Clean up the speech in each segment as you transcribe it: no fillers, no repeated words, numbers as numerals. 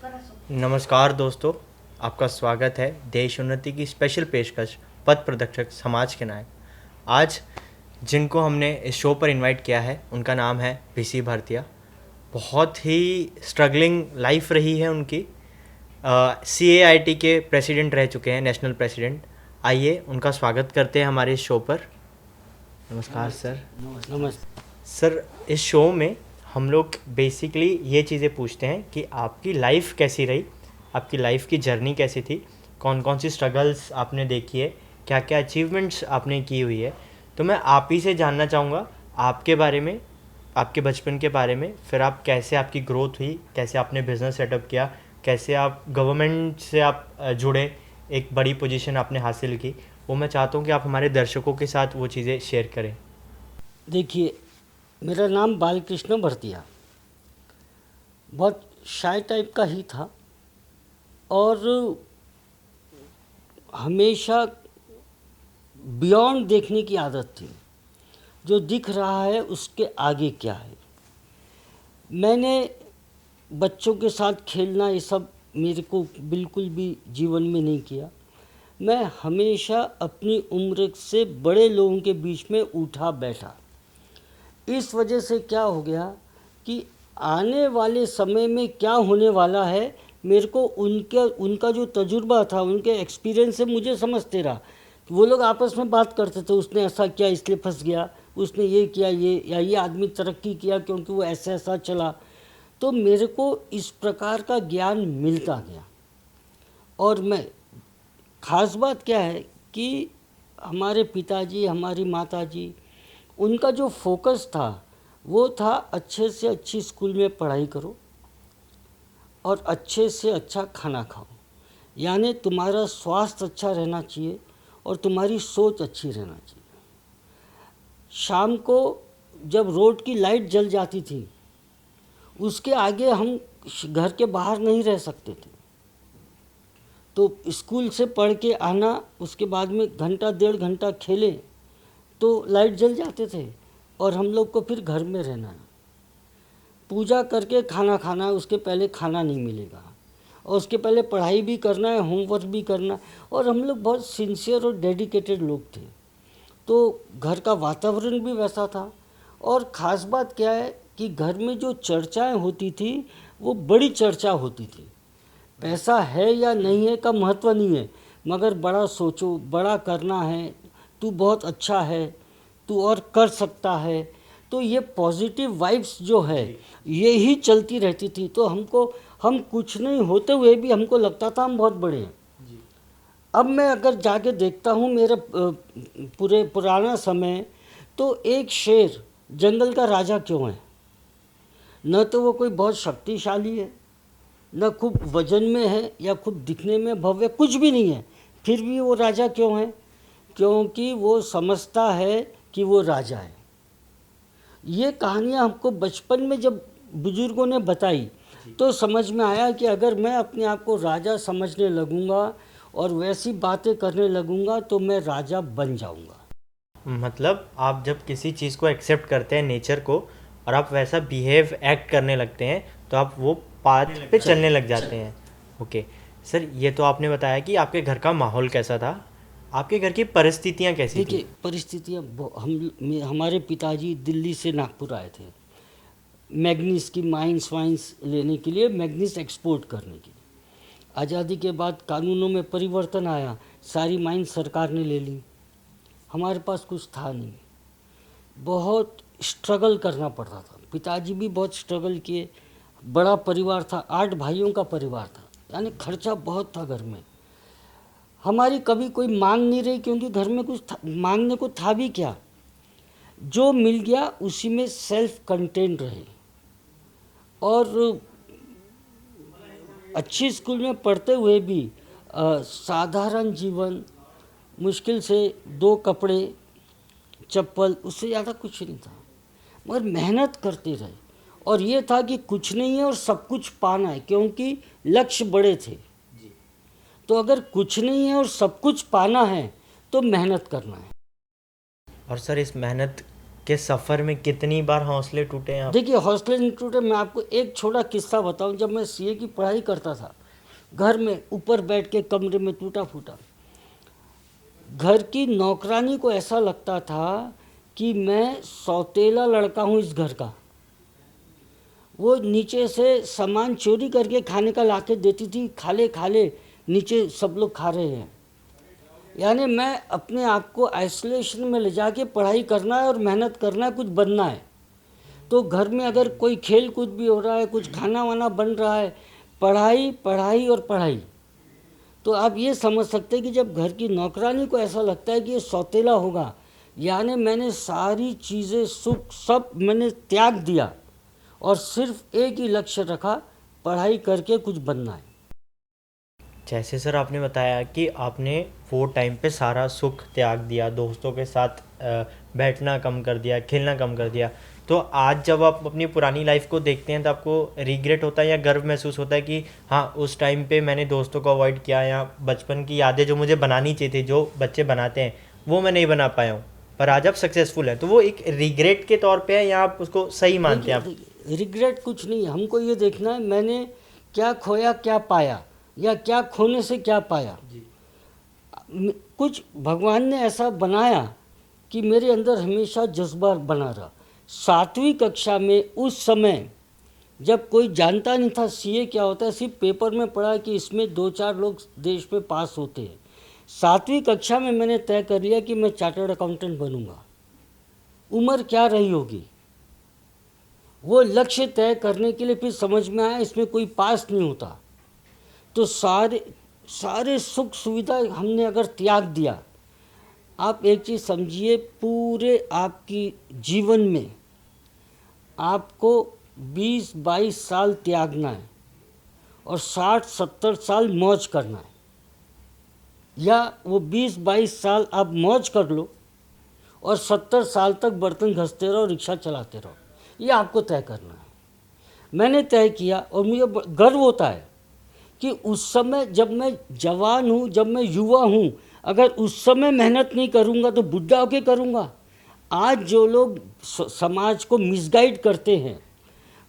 नमस्कार दोस्तों, आपका स्वागत है देश उन्नति की स्पेशल पेशकश पथ प्रदर्शक समाज के नायक। आज जिनको हमने इस शो पर इनवाइट किया है उनका नाम है पीसी भारतीया। बहुत ही स्ट्रगलिंग लाइफ रही है उनकी। CAIT के प्रेसिडेंट रह चुके हैं, नेशनल प्रेसिडेंट। आइए उनका स्वागत करते हैं हमारे इस शो पर। नमस्कार सर। नमस्ते। सर, इस शो में हम लोग बेसिकली ये चीज़ें पूछते हैं कि आपकी लाइफ कैसी रही, आपकी लाइफ की जर्नी कैसी थी, कौन कौन सी स्ट्रगल्स आपने देखी है, क्या क्या अचीवमेंट्स आपने की हुई है। तो मैं आप ही से जानना चाहूँगा आपके बारे में, आपके बचपन के बारे में, फिर आप कैसे आपकी ग्रोथ हुई, कैसे आपने बिज़नेस सेटअप किया, कैसे आप गवर्नमेंट से आप जुड़े, एक बड़ी पोजीशन आपने हासिल की। वो मैं चाहता हूँ कि आप हमारे दर्शकों के साथ वो चीज़ें शेयर करें। देखिए, मेरा नाम बालकृष्ण भरतिया। बहुत शाय टाइप का ही था और हमेशा बियॉन्ड देखने की आदत थी। जो दिख रहा है उसके आगे क्या है। मैंने बच्चों के साथ खेलना ये सब मेरे को बिल्कुल भी जीवन में नहीं किया। मैं हमेशा अपनी उम्र से बड़े लोगों के बीच में उठा बैठा। इस वजह से क्या हो गया कि आने वाले समय में क्या होने वाला है मेरे को उनका जो तजुर्बा था, उनके एक्सपीरियंस से मुझे समझते रहा। वो लोग आपस में बात करते थे, उसने ऐसा किया इसलिए फंस गया, उसने ये किया ये आदमी तरक्की किया क्योंकि वो ऐसा ऐसा चला। तो मेरे को इस प्रकार का ज्ञान मिलता गया। और मैं ख़ास बात क्या है कि हमारे पिताजी, हमारी माताजी, उनका जो फोकस था वो था अच्छे से अच्छी स्कूल में पढ़ाई करो और अच्छे से अच्छा खाना खाओ। यानी तुम्हारा स्वास्थ्य अच्छा रहना चाहिए और तुम्हारी सोच अच्छी रहना चाहिए। शाम को जब रोड की लाइट जल जाती थी उसके आगे हम घर के बाहर नहीं रह सकते थे। तो स्कूल से पढ़ के आना, उसके बाद में घंटा डेढ़ घंटा खेले तो लाइट जल जाते थे और हम लोग को फिर घर में रहना है। पूजा करके खाना खाना है, उसके पहले खाना नहीं मिलेगा और उसके पहले पढ़ाई भी करना है, होमवर्क भी करना है। और हम लोग बहुत सिंसियर और डेडिकेटेड लोग थे, तो घर का वातावरण भी वैसा था। और ख़ास बात क्या है कि घर में जो चर्चाएं होती थी वो बड़ी चर्चा होती थी। पैसा है या नहीं है का महत्व नहीं है, मगर बड़ा सोचो, बड़ा करना है, तू बहुत अच्छा है, तू और कर सकता है। तो ये पॉजिटिव वाइब्स जो है ये ही चलती रहती थी। तो हम कुछ नहीं होते हुए भी हमको लगता था हम बहुत बड़े हैं। अब मैं अगर जाके देखता हूँ मेरे पूरे पुराना समय, तो एक शेर जंगल का राजा क्यों है? न तो वो कोई बहुत शक्तिशाली है, न खूब वजन में है या खूब दिखने में भव्य, कुछ भी नहीं है, फिर भी वो राजा क्यों है? क्योंकि वो समझता है कि वो राजा है। ये कहानियाँ हमको बचपन में जब बुजुर्गों ने बताई तो समझ में आया कि अगर मैं अपने आप को राजा समझने लगूँगा और वैसी बातें करने लगूँगा तो मैं राजा बन जाऊँगा। मतलब आप जब किसी चीज़ को एक्सेप्ट करते हैं, नेचर को, और आप वैसा बिहेव एक्ट करने लगते हैं तो आप वो पाथ पे चलने लग जाते हैं। ओके सर, ये तो आपने बताया कि आपके घर का माहौल कैसा था, आपके घर की परिस्थितियाँ कैसी थी। देखिए, परिस्थितियाँ हमारे पिताजी दिल्ली से नागपुर आए थे मैग्नीस की माइंस वाइंस लेने के लिए, मैग्नीस एक्सपोर्ट करने के लिए। आज़ादी के बाद कानूनों में परिवर्तन आया, सारी माइंस सरकार ने ले ली, हमारे पास कुछ था नहीं। बहुत स्ट्रगल करना पड़ता था। पिताजी भी बहुत स्ट्रगल किए। बड़ा परिवार था, 8 भाइयों का परिवार था, यानी खर्चा बहुत था घर में। हमारी कभी कोई मांग नहीं रही क्योंकि घर में कुछ मांगने को था भी क्या। जो मिल गया उसी में सेल्फ कंटेंट रहे। और अच्छी स्कूल में पढ़ते हुए भी साधारण जीवन, मुश्किल से 2 कपड़े चप्पल, उससे ज़्यादा कुछ नहीं था, मगर मेहनत करते रहे। और ये था कि कुछ नहीं है और सब कुछ पाना है, क्योंकि लक्ष्य बड़े थे। तो अगर कुछ नहीं है और सब कुछ पाना है तो मेहनत करना है। और सर, इस मेहनत के सफ़र में कितनी बार हौसले टूटे हैं आप? देखिए, हौसले नहीं टूटे। मैं आपको एक छोटा किस्सा बताऊं। जब मैं सीए की पढ़ाई करता था, घर में ऊपर बैठ के कमरे में टूटा फूटा, घर की नौकरानी को ऐसा लगता था कि मैं सौतेला लड़का हूँ इस घर का। वो नीचे से सामान चोरी करके खाने का ला के देती थी, खा ले, नीचे सब लोग खा रहे हैं। यानी मैं अपने आप को आइसोलेशन में ले जाके पढ़ाई करना है और मेहनत करना है, कुछ बनना है। तो घर में अगर कोई खेल कूद भी हो रहा है, कुछ खाना वाना बन रहा है, पढ़ाई पढ़ाई और पढ़ाई। तो आप ये समझ सकते हैं कि जब घर की नौकरानी को ऐसा लगता है कि ये सौतेला होगा, यानी मैंने सारी चीज़ें सुख सब मैंने त्याग दिया और सिर्फ एक ही लक्ष्य रखा, पढ़ाई करके कुछ बनना है। जैसे सर आपने बताया कि आपने वो टाइम पे सारा सुख त्याग दिया, दोस्तों के साथ बैठना कम कर दिया, खेलना कम कर दिया, तो आज जब आप अपनी पुरानी लाइफ को देखते हैं तो आपको रिग्रेट होता है या गर्व महसूस होता है कि हाँ उस टाइम पे मैंने दोस्तों को अवॉइड किया या बचपन की यादें जो मुझे बनानी चाहिए थी, जो बच्चे बनाते हैं, वो मैं नहीं बना पाया हूँ, पर आज आप सक्सेसफुल हैं, तो वो एक रिग्रेट के तौर पे है या आप उसको सही मानते हैं आप? देखिए, रिग्रेट कुछ नहीं है। हमको ये देखना है मैंने क्या खोया क्या पाया, या क्या खोने से क्या पाया। कुछ भगवान ने ऐसा बनाया कि मेरे अंदर हमेशा जज्बा बना रहा। 7वीं कक्षा में उस समय जब कोई जानता नहीं था सीए क्या होता है, सिर्फ पेपर में पढ़ा कि इसमें 2-4 लोग देश में पास होते हैं। 7वीं कक्षा में मैंने तय कर लिया कि मैं चार्टर्ड अकाउंटेंट बनूंगा। उम्र क्या रही होगी, वो लक्ष्य तय करने के लिए फिर समझ में आया इसमें कोई पास नहीं होता। तो सारे सुख सुविधा हमने अगर त्याग दिया, आप एक चीज़ समझिए, पूरे आपकी जीवन में आपको 20-22 साल त्यागना है और 60-70 साल मौज करना है, या वो 20-22 साल आप मौज कर लो और 70 साल तक बर्तन घसते रहो, रिक्शा चलाते रहो। ये आपको तय करना है। मैंने तय किया और मुझे गर्व होता है कि उस समय जब मैं जवान हूँ, जब मैं युवा हूँ, अगर उस समय मेहनत नहीं करूँगा तो बुढ़ा होके करूँगा। आज जो लोग समाज को मिसगाइड करते हैं,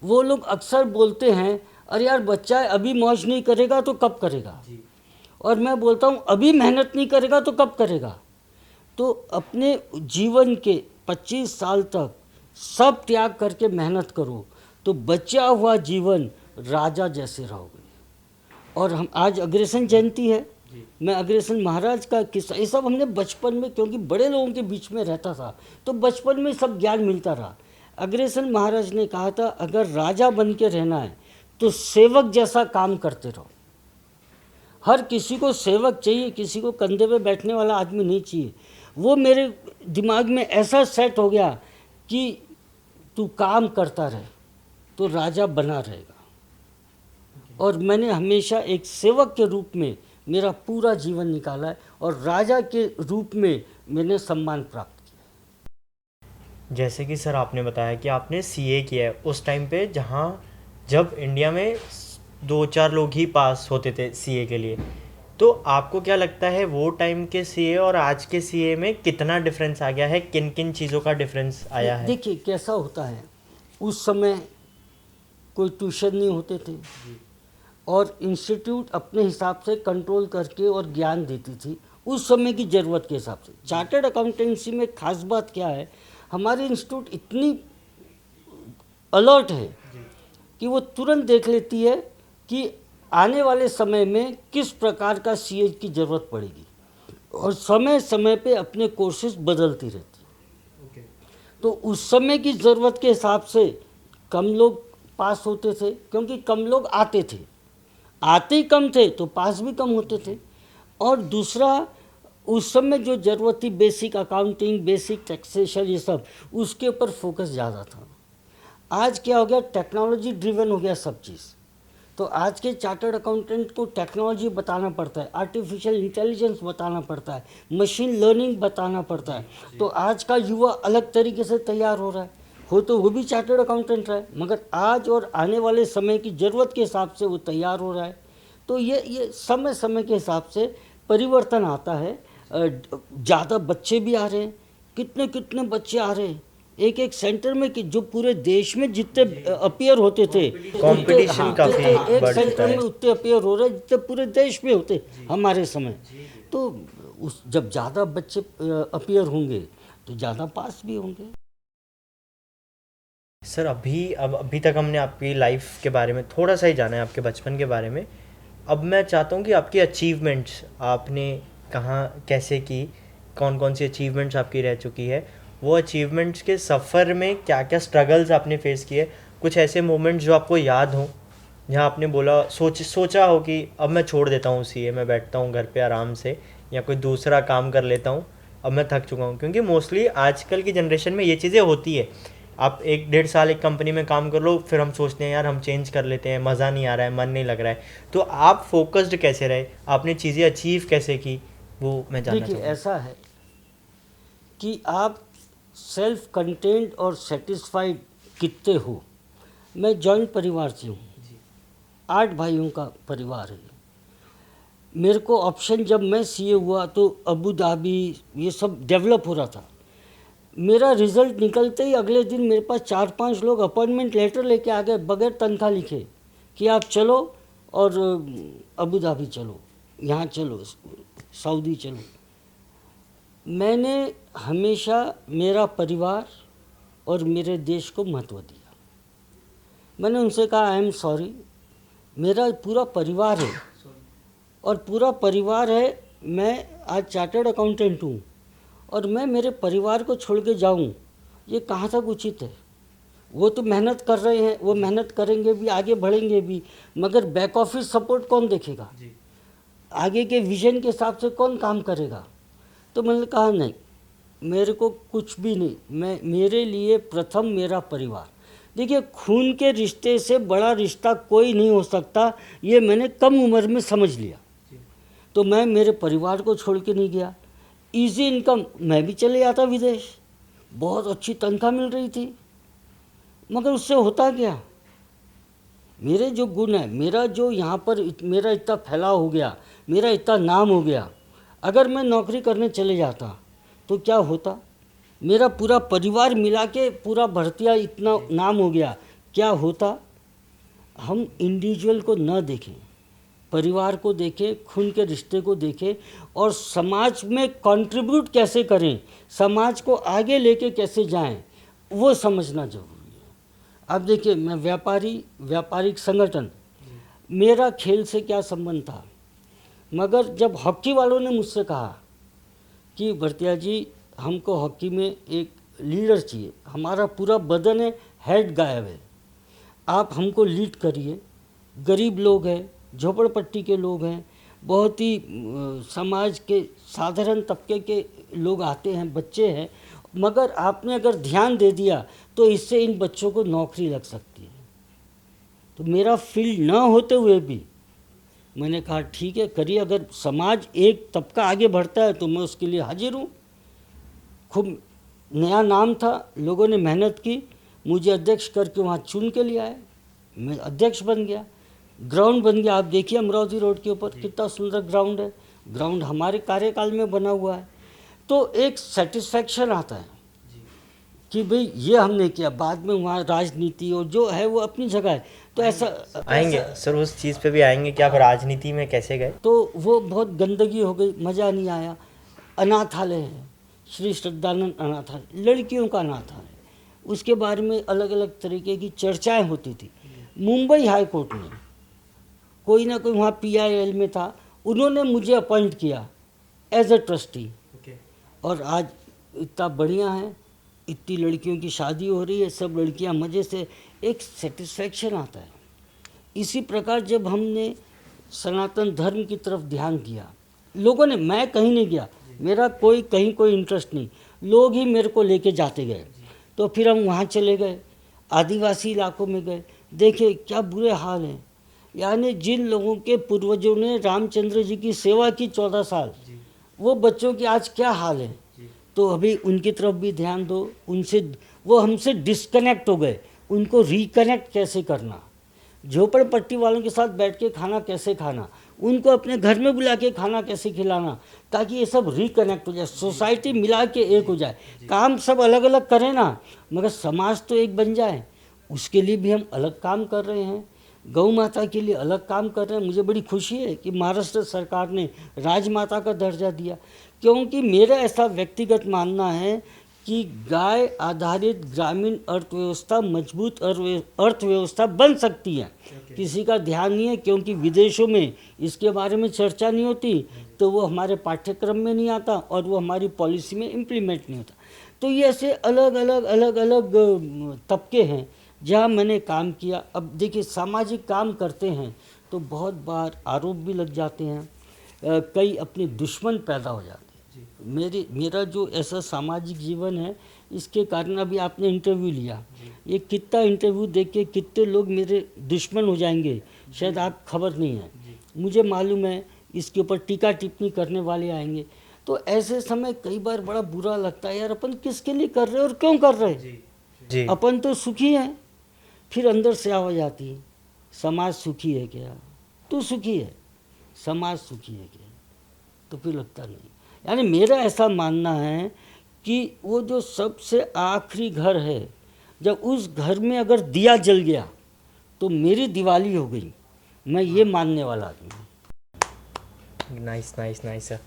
वो लोग अक्सर बोलते हैं अरे यार बच्चा है, अभी मौज नहीं करेगा तो कब करेगा। और मैं बोलता हूँ अभी मेहनत नहीं करेगा तो कब करेगा। तो अपने जीवन के 25 साल तक सब त्याग करके मेहनत करो, तो बचा हुआ जीवन राजा जैसे रहोगे। और हम आज अग्रसेन जयंती है, मैं अग्रसेन महाराज का किस्सा, ये सब हमने बचपन में, क्योंकि बड़े लोगों के बीच में रहता था तो बचपन में सब ज्ञान मिलता रहा। अग्रसेन महाराज ने कहा था अगर राजा बन के रहना है तो सेवक जैसा काम करते रहो। हर किसी को सेवक चाहिए, किसी को कंधे पे बैठने वाला आदमी नहीं चाहिए। वो मेरे दिमाग में ऐसा सेट हो गया कि तू काम करता रहे तो राजा बना रहेगा। और मैंने हमेशा एक सेवक के रूप में मेरा पूरा जीवन निकाला है और राजा के रूप में मैंने सम्मान प्राप्त किया। जैसे कि सर आपने बताया कि आपने सीए किया है उस टाइम पे जब इंडिया में 2-4 लोग ही पास होते थे सीए के लिए, तो आपको क्या लगता है वो टाइम के सीए और आज के सीए में कितना डिफरेंस आ गया है, किन किन चीज़ों का डिफरेंस आया है? देखिए कैसा होता है, उस समय कोई ट्यूशन नहीं होते थे और इंस्टीट्यूट अपने हिसाब से कंट्रोल करके और ज्ञान देती थी उस समय की ज़रूरत के हिसाब से। चार्टर्ड अकाउंटेंसी में खास बात क्या है, हमारी इंस्टीट्यूट इतनी अलर्ट है कि वो तुरंत देख लेती है कि आने वाले समय में किस प्रकार का सीए की ज़रूरत पड़ेगी और समय समय पे अपने कोर्सेज बदलती रहती है। तो उस समय की ज़रूरत के हिसाब से कम लोग पास होते थे, क्योंकि कम लोग आते थे, आते ही कम थे तो पास भी कम होते थे। और दूसरा, उस समय जो ज़रूरत थी बेसिक अकाउंटिंग, बेसिक टैक्सेशन, ये सब उसके ऊपर फोकस ज़्यादा था। आज क्या हो गया, टेक्नोलॉजी ड्रिवन हो गया सब चीज़। तो आज के चार्टर्ड अकाउंटेंट को टेक्नोलॉजी बताना पड़ता है, आर्टिफिशियल इंटेलिजेंस बताना पड़ता है, मशीन लर्निंग बताना पड़ता है। तो आज का युवा अलग तरीके से तैयार हो रहा है, हो तो वो भी चार्टर्ड अकाउंटेंट रहा है, मगर आज और आने वाले समय की ज़रूरत के हिसाब से वो तैयार हो रहा है। तो ये समय समय के हिसाब से परिवर्तन आता है। ज़्यादा बच्चे भी आ रहे हैं, कितने कितने बच्चे आ रहे हैं, एक एक सेंटर में कि जो पूरे देश में जितने अपियर होते थे, कंपटीशन हाँ, काफी एक बढ़ चुका सेंटर है। में उतने अपियर हो रहे जितने पूरे देश में होते हमारे समय। तो उस जब ज़्यादा बच्चे अपियर होंगे तो ज़्यादा पास भी होंगे। सर अभी तक हमने आपकी लाइफ के बारे में थोड़ा सा ही जाना है, आपके बचपन के बारे में। अब मैं चाहता हूँ कि आपकी अचीवमेंट्स आपने कहाँ कैसे की, कौन कौन सी अचीवमेंट्स आपकी रह चुकी है, वो अचीवमेंट्स के सफ़र में क्या क्या स्ट्रगल्स आपने फेस किए, कुछ ऐसे मोमेंट्स जो आपको याद हों जहाँ आपने बोला सोचा हो कि अब मैं छोड़ देता हूँ सीए, मैं बैठता हूँ घर पे आराम से या कोई दूसरा काम कर लेता हूँ, अब मैं थक चुका हूँ। क्योंकि मोस्टली आजकल की जनरेशन में ये चीज़ें होती है। आप 1-1.5 साल एक कंपनी में काम कर लो, फिर हम सोचते हैं यार हम चेंज कर लेते हैं, मज़ा नहीं आ रहा है, मन नहीं लग रहा है। तो आप फोकस्ड कैसे रहे, आपने चीज़ें अचीव कैसे की, वो मैं जानना देखिए चाहूँगा। ऐसा है कि आप सेल्फ कंटेंट और सेटिस्फाइड कितने हो। मैं जॉइंट परिवार से हूँ, 8 भाइयों का परिवार है। मेरे को ऑप्शन जब मैं सीए हुआ तो अबू धाबी ये सब डेवलप हो रहा था। मेरा रिज़ल्ट निकलते ही अगले दिन मेरे पास 4-5 लोग अपॉइंटमेंट लेटर लेके आ गए बगैर तनख्वाह लिखे कि आप चलो और अबू धाबी चलो, यहाँ चलो, सऊदी चलो। मैंने हमेशा मेरा परिवार और मेरे देश को महत्व दिया। मैंने उनसे कहा आई एम सॉरी, मेरा पूरा परिवार है और पूरा परिवार है। मैं आज चार्टर्ड अकाउंटेंट हूँ और मैं मेरे परिवार को छोड़ के जाऊँ, ये कहाँ तक उचित है। वो तो मेहनत कर रहे हैं, वो मेहनत करेंगे भी, आगे बढ़ेंगे भी, मगर बैक ऑफिस सपोर्ट कौन देखेगा, आगे के विजन के हिसाब से कौन काम करेगा। तो मैंने कहा नहीं, मेरे को कुछ भी नहीं, मैं मेरे लिए प्रथम मेरा परिवार। देखिए खून के रिश्ते से बड़ा रिश्ता कोई नहीं हो सकता, ये मैंने कम उम्र में समझ लिया। तो मैं मेरे परिवार को छोड़ के नहीं गया। इजी इनकम, मैं भी चले जाता विदेश, बहुत अच्छी तनख्वाह मिल रही थी, मगर उससे होता क्या। मेरे जो गुण है, मेरा जो यहाँ पर मेरा इतना फैलाव हो गया, मेरा इतना नाम हो गया, अगर मैं नौकरी करने चले जाता तो क्या होता। मेरा पूरा परिवार मिला के पूरा भरतिया इतना नाम हो गया, क्या होता। हम इंडिविजुअल को न देखें, परिवार को देखें, खून के रिश्ते को देखें और समाज में कंट्रीब्यूट कैसे करें, समाज को आगे लेके कैसे जाएं, वो समझना जरूरी है। अब देखिए मैं व्यापारिक संगठन, मेरा खेल से क्या संबंध था, मगर जब हॉकी वालों ने मुझसे कहा कि भरतिया जी हमको हॉकी में एक लीडर चाहिए, हमारा पूरा बदन है, हेड गायब है, आप हमको लीड करिए। गरीब लोग हैं, झोपड़पट्टी के लोग हैं, बहुत ही समाज के साधारण तबके के लोग आते हैं, बच्चे हैं, मगर आपने अगर ध्यान दे दिया तो इससे इन बच्चों को नौकरी लग सकती है। तो मेरा फील्ड ना होते हुए भी मैंने कहा ठीक है करिए, अगर समाज एक तबका आगे बढ़ता है तो मैं उसके लिए हाजिर हूँ। खूब नया नाम था, लोगों ने मेहनत की, मुझे अध्यक्ष करके वहाँ चुन के लिया है, मैं अध्यक्ष बन गया। ग्राउंड बन गया, आप देखिए अमरावती रोड के ऊपर कितना सुंदर ग्राउंड है, ग्राउंड हमारे कार्यकाल में बना हुआ है। तो एक सेटिस्फैक्शन आता है कि भाई ये हमने किया। बाद में वहाँ राजनीति और जो है वो अपनी जगह है, तो ऐसा आएंगे सर, उस चीज़ पे भी आएंगे कि आप राजनीति में कैसे गए। तो वो बहुत गंदगी हो गई, मज़ा नहीं आया। अनाथालय है, श्री श्रद्धानंद अनाथालय, लड़कियों का अनाथालय, उसके बारे में अलग अलग तरीके की चर्चाएं होती थी। मुंबई हाई कोर्ट में कोई ना कोई वहाँ PIL में था, उन्होंने मुझे अपॉइंट किया एज ए ट्रस्टी। और आज इतना बढ़िया है, इतनी लड़कियों की शादी हो रही है, सब लड़कियाँ मज़े से, एक सेटिस्फैक्शन आता है। इसी प्रकार जब हमने सनातन धर्म की तरफ ध्यान दिया, लोगों ने, मैं कहीं नहीं गया, मेरा कहीं कोई इंटरेस्ट नहीं, लोग ही मेरे को लेके जाते गए। तो फिर हम वहाँ चले गए, आदिवासी इलाकों में गए, देखे क्या बुरे हाल हैं। यानी जिन लोगों के पूर्वजों ने रामचंद्र जी की सेवा की 14 साल, वो बच्चों की आज क्या हाल है। तो अभी उनकी तरफ भी ध्यान दो, उनसे, वो हमसे डिस्कनेक्ट हो गए, उनको रिकनेक्ट कैसे करना। झोपड़पट्टी वालों के साथ बैठ के खाना कैसे खाना, उनको अपने घर में बुला के खाना कैसे खिलाना, ताकि ये सब रिकनेक्ट हो जाए, सोसाइटी मिला के एक हो जाए। काम सब अलग अलग करें ना, मगर समाज तो एक बन जाए। उसके लिए भी हम अलग काम कर रहे हैं, गौ माता के लिए अलग काम कर रहे हैं। मुझे बड़ी खुशी है कि महाराष्ट्र सरकार ने राजमाता का दर्जा दिया, क्योंकि मेरा ऐसा व्यक्तिगत मानना है कि गाय आधारित ग्रामीण अर्थव्यवस्था मजबूत अर्थव्यवस्था बन सकती है। किसी का ध्यान नहीं है, क्योंकि विदेशों में इसके बारे में चर्चा नहीं होती, तो वो हमारे पाठ्यक्रम में नहीं आता और वो हमारी पॉलिसी में इम्प्लीमेंट नहीं होता। तो ये ऐसे अलग अलग तबके हैं जहाँ मैंने काम किया। अब देखिए, सामाजिक काम करते हैं तो बहुत बार आरोप भी लग जाते हैं, कई अपने दुश्मन पैदा हो जाते हैं। मेरा जो ऐसा सामाजिक जीवन है, इसके कारण अभी आपने इंटरव्यू लिया, ये कितना इंटरव्यू देख के कितने लोग मेरे दुश्मन हो जाएंगे शायद आप खबर नहीं है। मुझे मालूम है इसके ऊपर टीका टिप्पणी करने वाले आएंगे। तो ऐसे समय कई बार बड़ा बुरा लगता है, यार अपन किसके लिए कर रहे हैं और क्यों कर रहे हैं। अपन तो सुखी हैं। फिर अंदर से आवाज आती है, समाज सुखी है क्या, तू सुखी है, समाज सुखी है क्या। तो फिर लगता नहीं। यानी मेरा ऐसा मानना है कि वो जो सबसे आखिरी घर है, जब उस घर में अगर दिया जल गया तो मेरी दिवाली हो गई। मैं ये मानने वाला आदमी हूँ। Nice nice nice sir.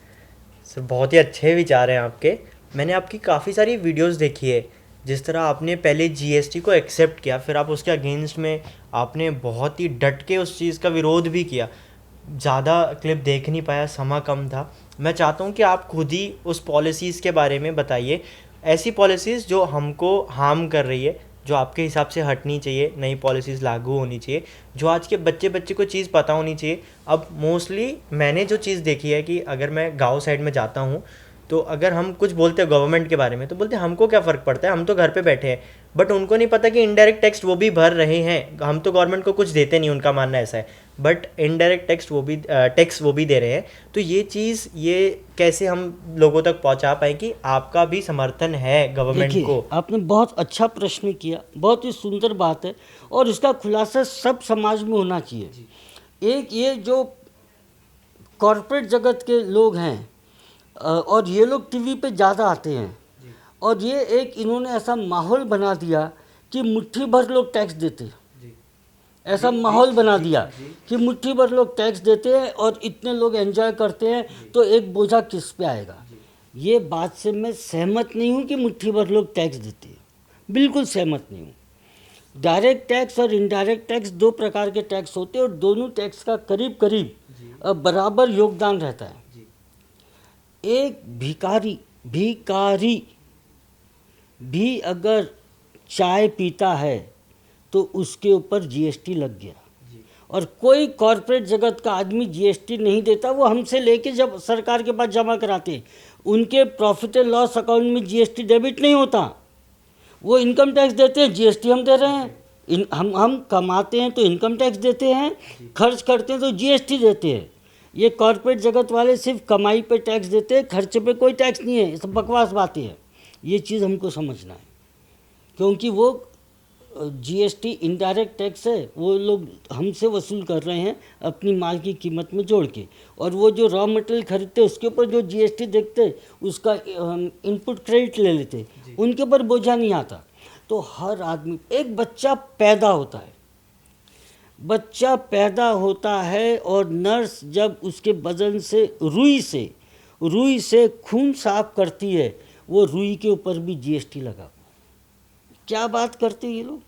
Sir बहुत ही अच्छे विचार हैं आपके। मैंने आपकी काफ़ी सारी वीडियोस देखी है, जिस तरह आपने पहले जीएसटी को एक्सेप्ट किया, फिर आप उसके अगेंस्ट में आपने बहुत ही डट के उस चीज़ का विरोध भी किया। ज़्यादा क्लिप देख नहीं पाया, समय कम था। मैं चाहता हूँ कि आप खुद ही उस पॉलिसीज़ के बारे में बताइए, ऐसी पॉलिसीज़ जो हमको हार्म कर रही है, जो आपके हिसाब से हटनी चाहिए, नई पॉलिसीज़ लागू होनी चाहिए, जो आज के बच्चे को चीज़ पता होनी चाहिए। अब मोस्टली मैंने जो चीज़ देखी है कि अगर मैं गांव साइड में जाता हूँ, तो अगर हम कुछ बोलते हैं गवर्नमेंट के बारे में, तो बोलते हैं हमको क्या फ़र्क पड़ता है, हम तो घर पे बैठे हैं। बट उनको नहीं पता कि इनडायरेक्ट टैक्स वो भी भर रहे हैं। हम तो गवर्नमेंट को कुछ देते नहीं, उनका मानना ऐसा है, बट इनडायरेक्ट टैक्स वो भी दे रहे हैं। तो ये चीज़, ये कैसे हम लोगों तक पहुंचा पाए कि आपका भी समर्थन है गवर्नमेंट को। देखिए, आपने बहुत अच्छा प्रश्न किया, बहुत ही सुंदर बात है, और इसका खुलासा सब समाज में होना चाहिए। एक ये जो कॉरपोरेट जगत के लोग हैं, और ये लोग टीवी पे ज़्यादा आते हैं, और ये एक इन्होंने ऐसा माहौल बना दिया कि मुट्ठी भर लोग टैक्स देते हैं। ऐसा माहौल बना दिया कि मुट्ठी भर लोग टैक्स देते हैं और इतने लोग एंजॉय करते हैं, तो एक बोझा किस पे आएगा। ये बात से मैं सहमत नहीं हूँ कि मुट्ठी भर लोग टैक्स देते हैं, बिल्कुल सहमत नहीं हूँ। डायरेक्ट टैक्स और इनडायरेक्ट टैक्स दो प्रकार के टैक्स होते हैं, और दोनों टैक्स का करीब करीब बराबर योगदान रहता है। एक भिखारी भी अगर चाय पीता है तो उसके ऊपर जीएसटी लग गया, और कोई कॉरपोरेट जगत का आदमी जीएसटी नहीं देता। वो हमसे लेके जब सरकार के पास जमा कराते, उनके प्रॉफिट एंड लॉस अकाउंट में जीएसटी डेबिट नहीं होता। वो इनकम टैक्स देते हैं, जीएसटी हम दे रहे हैं। हम कमाते हैं तो इनकम टैक्स देते हैं, खर्च करते हैं तो जीएसटी देते हैं। ये कॉरपोरेट जगत वाले सिर्फ कमाई पे टैक्स देते हैं, खर्चे पे कोई टैक्स नहीं है। ये सब बकवास बातें हैं, ये चीज़ हमको समझना है। क्योंकि वो जीएसटी इनडायरेक्ट टैक्स है, वो लोग हमसे वसूल कर रहे हैं अपनी माल की कीमत में जोड़ के, और वो जो रॉ मटेरियल खरीदते उसके ऊपर जो जीएसटी देखते उसका इनपुट क्रेडिट ले लेते, उनके ऊपर बोझा नहीं आता। तो हर आदमी, एक बच्चा पैदा होता है और नर्स जब उसके बदन से रुई से खून साफ करती है, वो रुई के ऊपर भी जीएसटी लगा। क्या बात करते हैं ये लोग।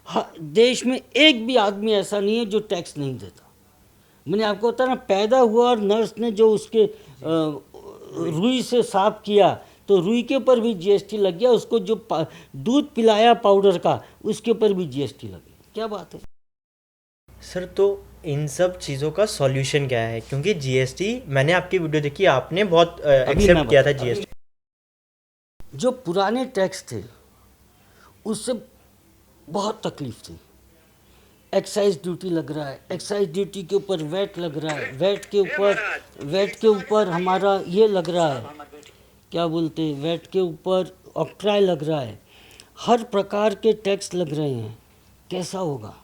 हाँ, देश में एक भी आदमी ऐसा नहीं है जो टैक्स नहीं देता। मैंने आपको बताया ना, पैदा हुआ और नर्स ने जो उसके रुई से साफ किया, तो रुई के ऊपर भी जीएसटी लग गया। उसको जो दूध पिलाया पाउडर का, उसके ऊपर भी जीएसटी लग गया। क्या बात है सर। तो इन सब चीज़ों का सॉल्यूशन क्या है? क्योंकि जीएसटी, मैंने आपकी वीडियो देखी, आपने बहुत एक्सेप्ट किया था जीएसटी। जो पुराने टैक्स थे उससे बहुत तकलीफ थी। एक्साइज ड्यूटी लग रहा है, एक्साइज ड्यूटी के ऊपर वैट लग रहा है, वैट के ऊपर हमारा ये लग रहा है, क्या बोलते हैं, वैट के ऊपर ऑक्ट्राय लग रहा है। हर प्रकार के टैक्स लग रहे हैं। कैसा होगा?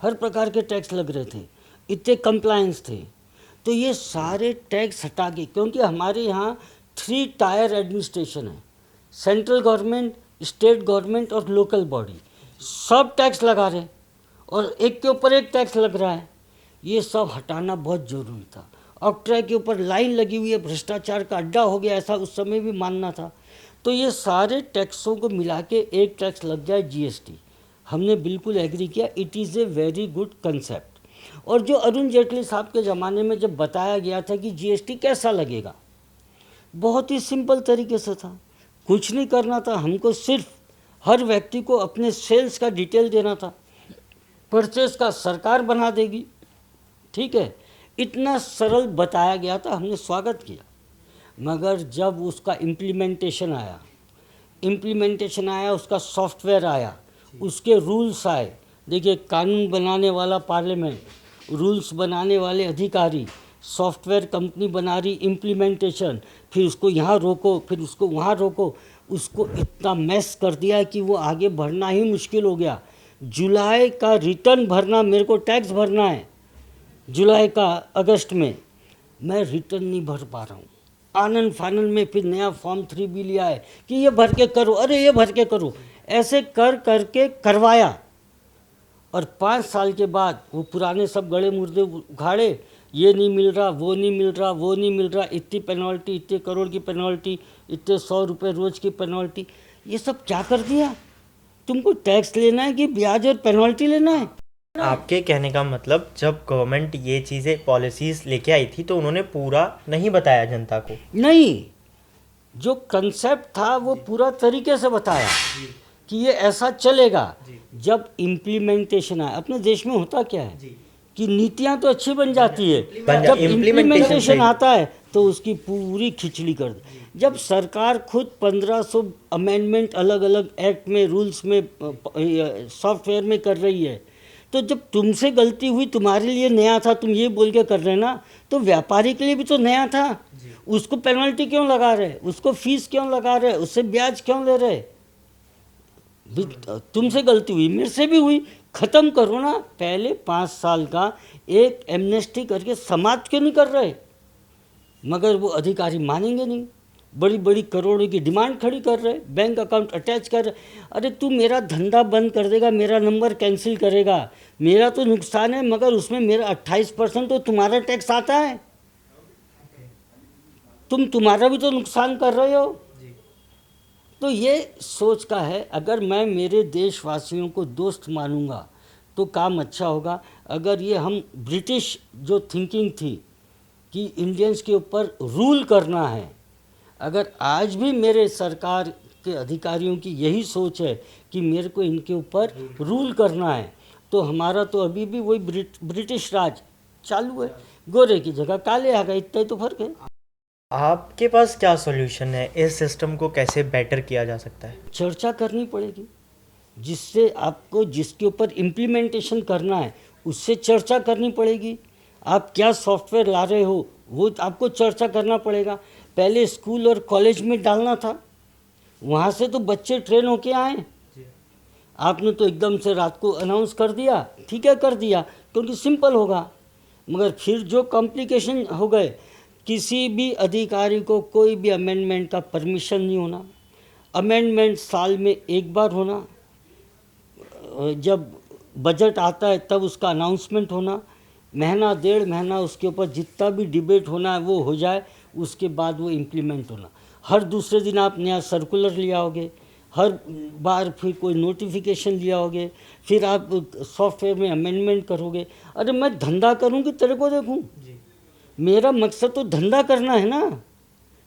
हर प्रकार के टैक्स लग रहे थे, इतने कंप्लायंस थे। तो ये सारे टैक्स हटा के, क्योंकि हमारे यहाँ 3 टायर एडमिनिस्ट्रेशन है, सेंट्रल गवर्नमेंट, स्टेट गवर्नमेंट और लोकल बॉडी, सब टैक्स लगा रहे और एक के ऊपर एक टैक्स लग रहा है। ये सब हटाना बहुत ज़रूरी था। ऑक्ट्रा के ऊपर लाइन लगी हुई है, भ्रष्टाचार का अड्डा हो गया, ऐसा उस समय भी मानना था। तो ये सारे टैक्सों को मिला के एक टैक्स लग जाए, जीएसटी। हमने बिल्कुल एग्री किया, it is a very good concept. और जो अरुण जेटली साहब के ज़माने में जब बताया गया था कि जीएसटी कैसा लगेगा, बहुत ही सिंपल तरीके से था, कुछ नहीं करना था हमको, सिर्फ हर व्यक्ति को अपने सेल्स का डिटेल देना था, परचेस का सरकार बना देगी, ठीक है, इतना सरल बताया गया था, हमने स्वागत किया। मगर जब उसका इम्प्लीमेंटेशन आया, उसका सॉफ्टवेयर आया, उसके रूल्स आए। देखिए, कानून बनाने वाला पार्लियामेंट, रूल्स बनाने वाले अधिकारी, सॉफ्टवेयर कंपनी बना रही इम्प्लीमेंटेशन, फिर उसको यहाँ रोको, फिर उसको वहाँ रोको, उसको इतना मैस कर दिया कि वो आगे बढ़ना ही मुश्किल हो गया। जुलाई का रिटर्न भरना, मेरे को टैक्स भरना है जुलाई का, अगस्त में मैं रिटर्न नहीं भर पा रहा हूँ। आनंद फानंद में फिर नया फॉर्म 3 भी लिया है कि ये भर के करो, अरे ये भर के करो, ऐसे कर करके करवाया। और 5 साल के बाद वो पुराने सब गड़े मुर्दे उखाड़े, ये नहीं मिल रहा, वो नहीं मिल रहा, वो नहीं मिल रहा, इतनी पेनल्टी, इतने करोड़ की पेनल्टी, इतने 100 रुपये रोज़ की पेनल्टी। ये सब क्या कर दिया? तुमको टैक्स लेना है कि ब्याज और पेनल्टी लेना है? आपके कहने का मतलब, जब गवर्नमेंट ये चीज़ें पॉलिसीज़ लेके आई थी तो उन्होंने पूरा नहीं बताया जनता को? नहीं, जो कंसेप्ट था वो पूरा तरीके से बताया कि ये ऐसा चलेगा। जब इम्प्लीमेंटेशन आया, अपने देश में होता क्या है कि नीतियां तो अच्छी बन जाती है, जब इम्प्लीमेंटेशन आता है तो उसकी पूरी खिचड़ी कर दे। जब सरकार खुद 1500 अमेंडमेंट अलग अलग एक्ट में, रूल्स में, सॉफ्टवेयर में कर रही है, तो जब तुमसे गलती हुई, तुम्हारे लिए नया था, तुम ये बोल के कर रहे ना, तो व्यापारी के लिए भी तो नया था। उसको पेनल्टी क्यों लगा रहे, उसको फीस क्यों लगा रहे, उससे ब्याज क्यों ले रहे? तुमसे गलती हुई, मेरे से भी हुई, ख़त्म करो ना। पहले 5 साल का एक एमनेस्टी करके समाप्त क्यों नहीं कर रहे? मगर वो अधिकारी मानेंगे नहीं, बड़ी बड़ी करोड़ों की डिमांड खड़ी कर रहे, बैंक अकाउंट अटैच कर रहे। अरे तू मेरा धंधा बंद कर देगा, मेरा नंबर कैंसिल करेगा, मेरा तो नुकसान है, मगर उसमें मेरा 28% तो तुम्हारा टैक्स आता है, तुम्हारा भी तो नुकसान कर रहे हो। तो ये सोच का है, अगर मैं मेरे देशवासियों को दोस्त मानूंगा तो काम अच्छा होगा। अगर ये हम ब्रिटिश जो थिंकिंग थी कि इंडियंस के ऊपर रूल करना है, अगर आज भी मेरे सरकार के अधिकारियों की यही सोच है कि मेरे को इनके ऊपर रूल करना है, तो हमारा तो अभी भी वही ब्रिटिश राज चालू है, गोरे की जगह काले आ गए, इतना ही तो फर्क है। आपके पास क्या सॉल्यूशन है? इस सिस्टम को कैसे बेटर किया जा सकता है? चर्चा करनी पड़ेगी, जिससे आपको, जिसके ऊपर इम्प्लीमेंटेशन करना है उससे चर्चा करनी पड़ेगी। आप क्या सॉफ्टवेयर ला रहे हो वो आपको चर्चा करना पड़ेगा। पहले स्कूल और कॉलेज में डालना था, वहाँ से तो बच्चे ट्रेन होके आए, आपने तो एकदम से रात को अनाउंस कर दिया, ठीक है कर दिया, क्योंकि सिंपल होगा। मगर फिर जो कॉम्प्लिकेशन हो गए, किसी भी अधिकारी को कोई भी अमेंडमेंट का परमिशन नहीं होना, अमेंडमेंट साल में एक बार होना, जब बजट आता है तब उसका अनाउंसमेंट होना, महीना 1.5 महीना उसके ऊपर जितना भी डिबेट होना है वो हो जाए, उसके बाद वो इम्प्लीमेंट होना। हर दूसरे दिन आप नया सर्कुलर ले आओगे, हर बार फिर कोई नोटिफिकेशन ले आओगे, फिर आप सॉफ्टवेयर में अमेंडमेंट करोगे। अरे मैं धंधा करूँ कि तेरे को देखूँ? मेरा मकसद तो धंधा करना है ना,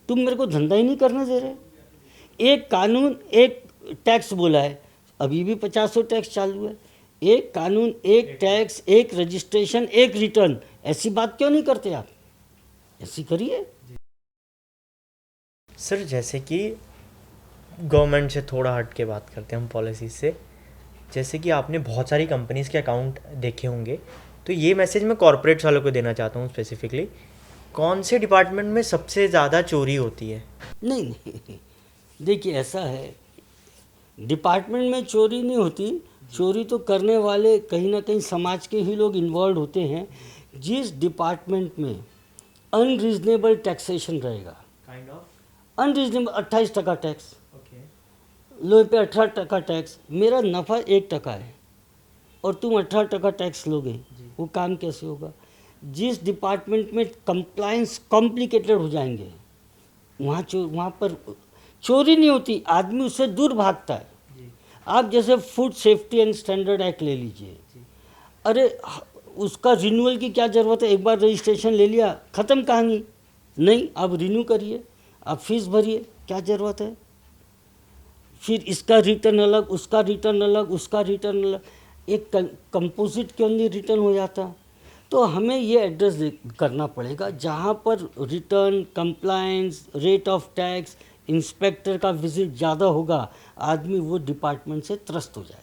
तुम मेरे को धंधा ही नहीं करने दे रहे। एक कानून एक टैक्स बोला है, अभी भी 50 टैक्स चालू है। एक कानून एक टैक्स एक रजिस्ट्रेशन एक रिटर्न, ऐसी बात क्यों नहीं करते आप? ऐसी करिए। सर, जैसे कि गवर्नमेंट से थोड़ा हट के बात करते हैं हम पॉलिसीज से, जैसे कि आपने बहुत सारी कंपनीज़ के अकाउंट देखे होंगे, तो ये मैसेज मैं कॉर्पोरेट्स वालों को देना चाहता हूँ स्पेसिफिकली, कौन से डिपार्टमेंट में सबसे ज़्यादा चोरी होती है? नहीं, देखिए ऐसा है, डिपार्टमेंट में चोरी नहीं होती, चोरी तो करने वाले कहीं ना कहीं समाज के ही लोग इन्वॉल्व होते हैं। जिस डिपार्टमेंट में अनरीजनेबल टैक्सेशन रहेगा, kind of. Unreasonable 28% tax, okay. लोहे पे 18% टैक्स, मेरा नफ़ा 1% है और तुम 18% टैक्स लोगे, वो काम कैसे होगा? जिस डिपार्टमेंट में कंप्लायंस कॉम्प्लिकेटेड हो जाएंगे, वहाँ पर चोरी नहीं होती, आदमी उससे दूर भागता है। आप जैसे food safety and standard act ले लीजिए, अरे उसका रिन्यूअल की क्या ज़रूरत है? एक बार रजिस्ट्रेशन ले लिया, ख़त्म कहानी। नहीं, आप रिन्यू करिए, आप फीस भरिए, क्या ज़रूरत है? फिर इसका रिटर्न अलग, उसका रिटर्न अलग, उसका रिटर्न अलग, एक कंपोजिट क्यों नहीं रिटर्न हो जाता? तो हमें ये एड्रेस करना पड़ेगा, जहाँ पर return, compliance, rate of tax, inspector का विजिट ज़्यादा होगा, आदमी वो डिपार्टमेंट से त्रस्त हो जाए।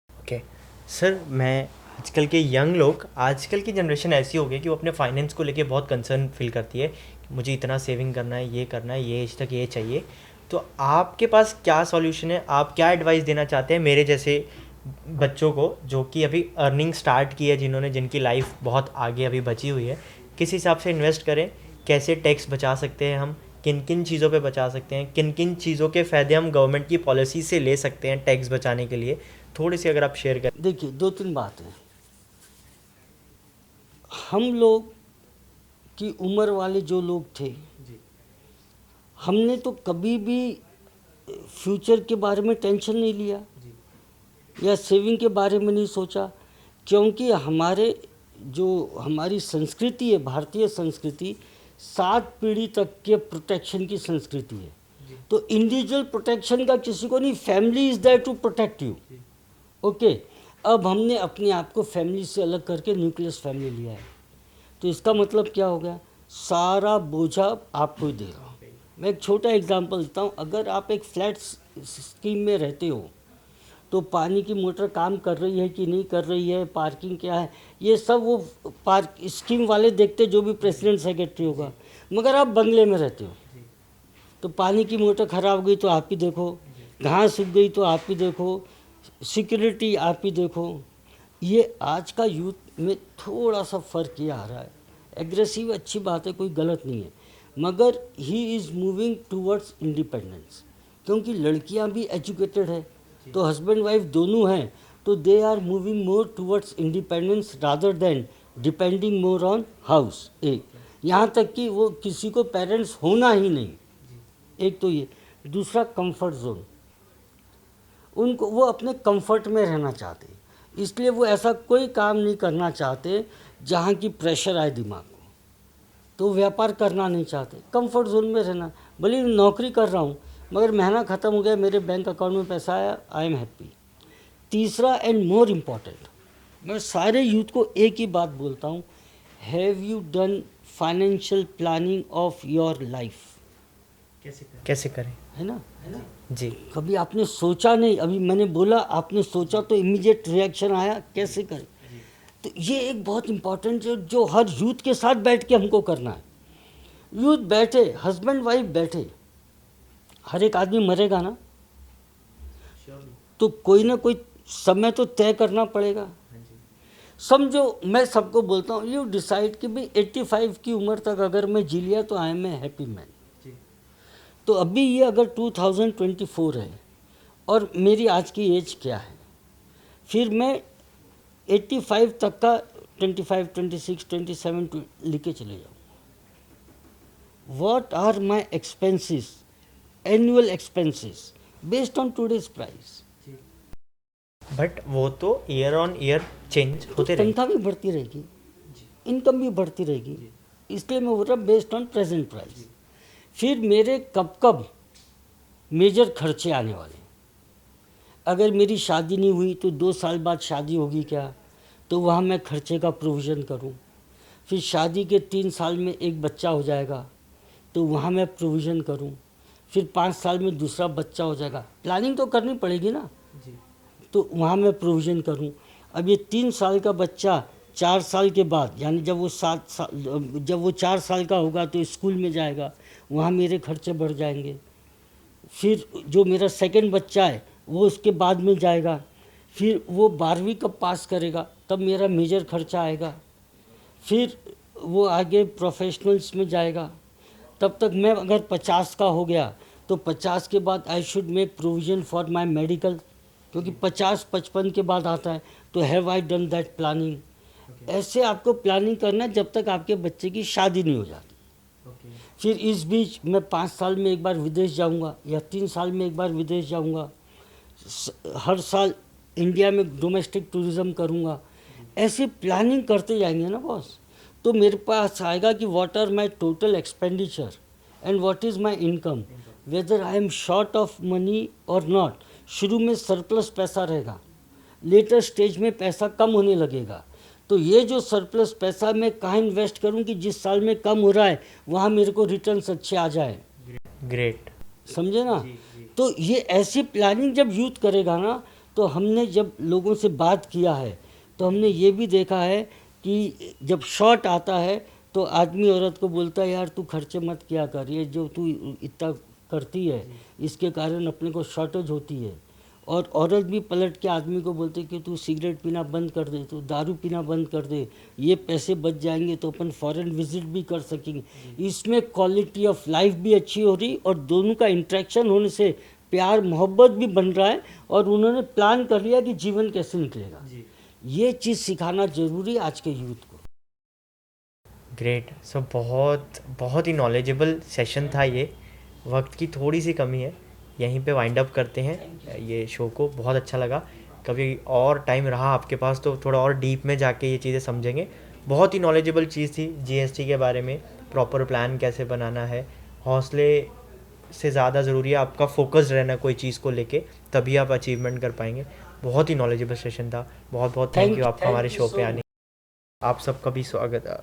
ओके सर, मैं आजकल के यंग लोग, आजकल की जनरेशन ऐसी हो गई कि वो अपने फाइनेंस को लेके बहुत कंसर्न फील करती है, मुझे इतना सेविंग करना है, ये करना है, ये एज तक ये चाहिए। तो आपके पास क्या सॉल्यूशन है? आप क्या एडवाइस देना चाहते हैं मेरे जैसे बच्चों को जो कि अभी अर्निंग स्टार्ट की है, जिनकी लाइफ बहुत आगे अभी बची हुई है? किस हिसाब से इन्वेस्ट करें? कैसे टैक्स बचा सकते हैं हम? किन किन चीज़ों पे बचा सकते हैं? किन किन चीज़ों के फ़ायदे हम गवर्नमेंट की पॉलिसी से ले सकते हैं टैक्स बचाने के लिए? थोड़ी सी अगर आप शेयर करें। देखिए, 2-3 बातें। हम लोग की उम्र वाले जो लोग थे, हमने तो कभी भी फ्यूचर के बारे में टेंशन नहीं लिया या सेविंग के बारे में नहीं सोचा, क्योंकि हमारी संस्कृति है, भारतीय संस्कृति 7 पीढ़ी तक के प्रोटेक्शन की संस्कृति है। तो इंडिविजुअल प्रोटेक्शन का किसी को नहीं, family is there to protect you. Okay, अब हमने अपने आप को फैमिली से अलग करके न्यूक्लियस फैमिली लिया है, तो इसका मतलब क्या हो गया? सारा बोझा आपको ही दे रहा हूँ। मैं एक छोटा एग्जांपल देता हूँ। अगर आप एक फ्लैट स्कीम में रहते हो, तो पानी की मोटर काम कर रही है कि नहीं कर रही है, पार्किंग क्या है, ये सब वो पार्क स्कीम वाले देखते, जो भी प्रेसिडेंट सेक्रेटरी होगा। मगर आप बंगले में रहते हो, तो पानी की मोटर ख़राब हो गई तो आप ही देखो, घास उग गई तो आप ही देखो, सिक्योरिटी आप ही देखो। ये आज का यूथ में थोड़ा सा फ़र्क ये आ रहा है। एग्रेसिव अच्छी बात है, कोई गलत नहीं है, मगर he is moving towards independence, क्योंकि लड़कियां भी एजुकेटेड है, तो हस्बैंड वाइफ दोनों हैं, तो they are moving more towards independence rather than depending more on house. एक यहाँ तक कि वो किसी को पेरेंट्स होना ही नहीं, एक तो ये। दूसरा, कंफर्ट जोन, उनको वो अपने कंफर्ट में रहना चाहते, इसलिए वो ऐसा कोई काम नहीं करना चाहते जहाँ की प्रेशर आए दिमाग को, तो व्यापार करना नहीं चाहते, कंफर्ट जोन में रहना। भले नौकरी कर रहा हूँ, मगर महीना ख़त्म हो गया, मेरे बैंक अकाउंट में पैसा आया, आई एम हैप्पी। तीसरा एंड मोर इम्पॉर्टेंट, मैं सारे यूथ को एक ही बात बोलता हूँ, have you done financial planning of your life? कैसे करें? है ना? जी। कभी आपने सोचा नहीं? अभी मैंने बोला, आपने सोचा तो इमीडिएट रिएक्शन आया, कैसे करें? तो ये एक बहुत इम्पॉर्टेंट जो हर यूथ के साथ बैठ के हमको करना है। यूथ बैठे, हस्बैंड वाइफ बैठे, हर एक आदमी मरेगा ना, तो कोई ना कोई समय तो तय करना पड़ेगा। समझो, मैं सबको बोलता हूँ, यू डिसाइड कि भाई 85 की उम्र तक अगर मैं जी लिया तो I am a happy man. तो अभी ये अगर 2024 है और मेरी आज की एज क्या है, फिर मैं 85 तक का 25, 26, 27 लिखे चले जाऊँ। What are my expenses, annual expenses based on today's price? But वो तो ईयर ऑन ईयर चेंज होते रहेंगे। तनख्वाह भी बढ़ती रहेगी, इनकम भी बढ़ती रहेगी, इसलिए मैं बोल रहा बेस्ड ऑन प्रेजेंट प्राइस। फिर मेरे कब कब मेजर खर्चे आने वाले, अगर मेरी शादी नहीं हुई तो 2 साल बाद शादी होगी क्या, तो वहाँ मैं खर्चे का प्रोविज़न करूँ। फिर शादी के 3 साल में एक बच्चा हो जाएगा, तो वहाँ मैं प्रोविज़न करूँ। फिर 5 साल में दूसरा बच्चा हो जाएगा, प्लानिंग तो करनी पड़ेगी ना, तो वहाँ मैं प्रोविज़न करूँ। अब ये 3 साल का बच्चा 4 साल के बाद, यानी जब वो 4 साल का होगा तो स्कूल में जाएगा, वहाँ मेरे खर्चे बढ़ जाएंगे। फिर जो मेरा सेकंड बच्चा है वो उसके बाद में जाएगा, फिर वो 12वीं कब पास करेगा, तब मेरा मेजर खर्चा आएगा। फिर वो आगे प्रोफेशनल्स में जाएगा। तब तक मैं अगर 50 का हो गया तो 50 के बाद I should make provision for my medical, क्योंकि 50-55 के बाद आता है। तो have I done that planning? ऐसे आपको प्लानिंग करना है जब तक आपके बच्चे की शादी नहीं हो जाती। फिर इस बीच मैं 5 साल में एक बार विदेश जाऊंगा या 3 साल में एक बार विदेश जाऊंगा। हर साल इंडिया में डोमेस्टिक टूरिज़्म करूंगा। ऐसी प्लानिंग करते जाएंगे ना बॉस, तो मेरे पास आएगा कि what are my total expenditure and what is my income, whether I am short of money और नॉट। शुरू में सरप्लस पैसा रहेगा, लेटर स्टेज में पैसा कम होने लगेगा। तो ये जो सरप्लस पैसा मैं कहाँ इन्वेस्ट करूँ कि जिस साल में कम हो रहा है वहाँ मेरे को रिटर्न्स अच्छे आ जाए। ग्रेट। समझे ना? तो ये ऐसी प्लानिंग जब यूथ करेगा ना, तो हमने जब लोगों से बात किया है तो हमने ये भी देखा है कि जब शॉर्ट आता है तो आदमी औरत को बोलता है यार तू खर्चे मत किया कर, ये जो तू इतना करती है इसके कारण अपने को शॉर्टेज होती है। और औरत भी पलट के आदमी को बोलते कि तू सिगरेट पीना बंद कर दे, तू दारू पीना बंद कर दे, ये पैसे बच जाएंगे तो अपन फॉरेन विजिट भी कर सकेंगे। इसमें क्वालिटी ऑफ लाइफ भी अच्छी हो रही और दोनों का इंटरेक्शन होने से प्यार मोहब्बत भी बन रहा है और उन्होंने प्लान कर लिया कि जीवन कैसे निकलेगा। ये चीज़ सिखाना ज़रूरी है आज के यूथ को। ग्रेट। सो बहुत बहुत ही नॉलेजेबल सेशन था ये। वक्त की थोड़ी सी कमी है, यहीं पे वाइंड अप करते हैं ये शो को। बहुत अच्छा लगा। कभी और टाइम रहा आपके पास तो थोड़ा और डीप में जाके ये चीज़ें समझेंगे। बहुत ही नॉलेजेबल चीज़ थी जीएसटी के बारे में, प्रॉपर प्लान कैसे बनाना है। हौसले से ज़्यादा ज़रूरी है आपका फोकस रहना कोई चीज़ को लेके, तभी आप अचीवमेंट कर पाएंगे। बहुत ही नॉलेजेबल सेशन था। बहुत बहुत थैंक यू आपका हमारे शो पे आने। आप सबका भी स्वागत है।